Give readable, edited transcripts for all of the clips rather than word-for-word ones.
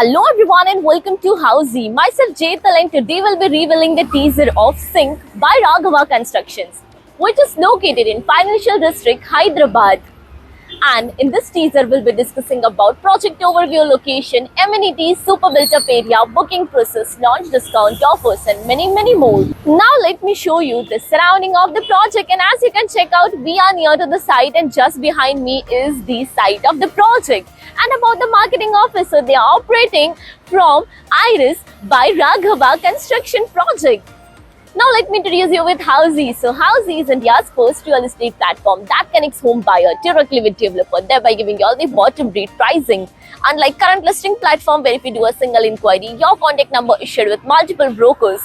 Hello everyone and welcome to Housey. Myself Jetal and today we'll be revealing the teaser of Sync by Raghava Constructions, which is located in Financial District, Hyderabad. And in this teaser, we'll be discussing about project overview, location, amenities, super built-up area, booking process, launch discount offers, and many more. Now let me show you the surrounding of the project. And as you can check out, we are near to the site, and just behind me is the site of the project. And about the marketing officer, they are operating from Iris by Raghava Construction Project. Now let me introduce you with Housey. So Housey is India's first real estate platform that connects home buyer directly with developer, thereby giving you all the bottom rate pricing. Unlike current listing platform where if you do a single inquiry, your contact number is shared with multiple brokers,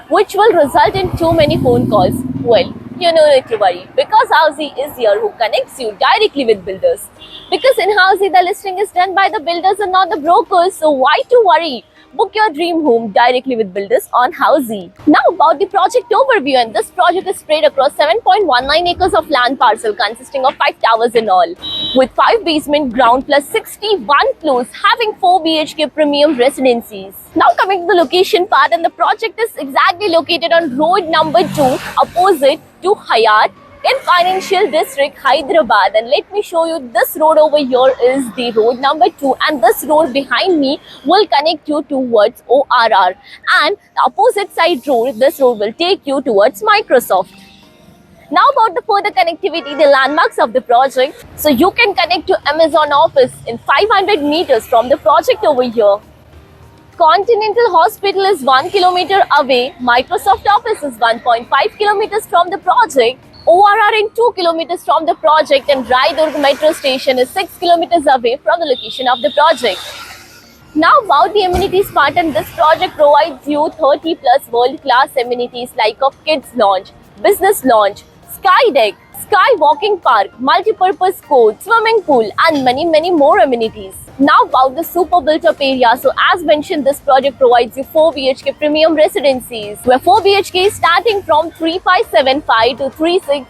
which will result in too many phone calls. Well, you no need to worry because Housey is here who connects you directly with builders. Because in Housey, the listing is done by the builders and not the brokers, so why to worry? Book your dream home directly with builders on Housey. Now about the project overview, and this project is spread across 7.19 acres of land parcel consisting of 5 towers in all, with 5 basement ground plus 61 floors having 4 BHK premium residencies. Now coming to the location part, and the project is exactly located on road number 2 opposite to Hayat in Financial District, Hyderabad. And let me show you, this road over here is the road number 2, and this road behind me will connect you towards ORR, and the opposite side road, this road will take you towards Microsoft. Now about the further connectivity, the landmarks of the project. So you can connect to Amazon office in 500 meters from the project over here. Continental Hospital is 1 kilometer away. Microsoft office is 1.5 kilometers from the project. ORR in 2 kilometers from the project, and Raidurg metro station is 6 kilometers away from the location of the project. Now about the amenities part, and this project provides you 30 plus world-class amenities like of kids lounge, business lounge, sky deck, sky walking park, multi-purpose court, swimming pool, and many more amenities. Now about the super built-up area. So as mentioned, this project provides you 4 BHK premium residencies, where 4 BHK is starting from 3575 to 36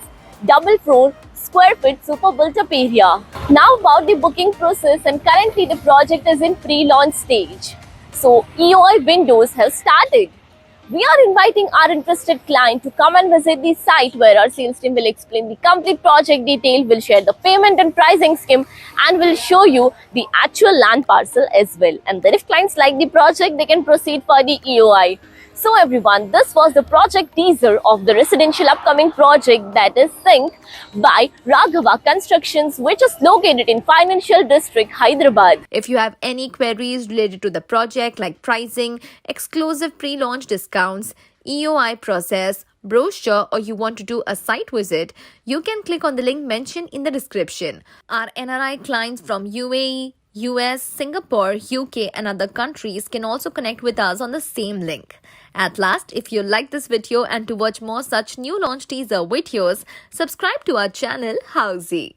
square feet super built-up area. Now about the booking process, and currently the project is in pre-launch stage. So EOI windows have started. We are inviting our interested client to come and visit the site, where our sales team will explain the complete project detail, will share the payment and pricing scheme, and will show you the actual land parcel as well. And then if clients like the project, they can proceed for the EOI. So everyone, this was the project teaser of the residential upcoming project, that is Sync by Raghava Constructions, which is located in Financial District, Hyderabad. If you have any queries related to the project like pricing, exclusive pre-launch discounts, EOI process, brochure, or you want to do a site visit, you can click on the link mentioned in the description. Our NRI clients from UAE, US, Singapore, UK and other countries can also connect with us on the same link. At last, if you like this video and to watch more such new launch teaser videos, subscribe to our channel Housey.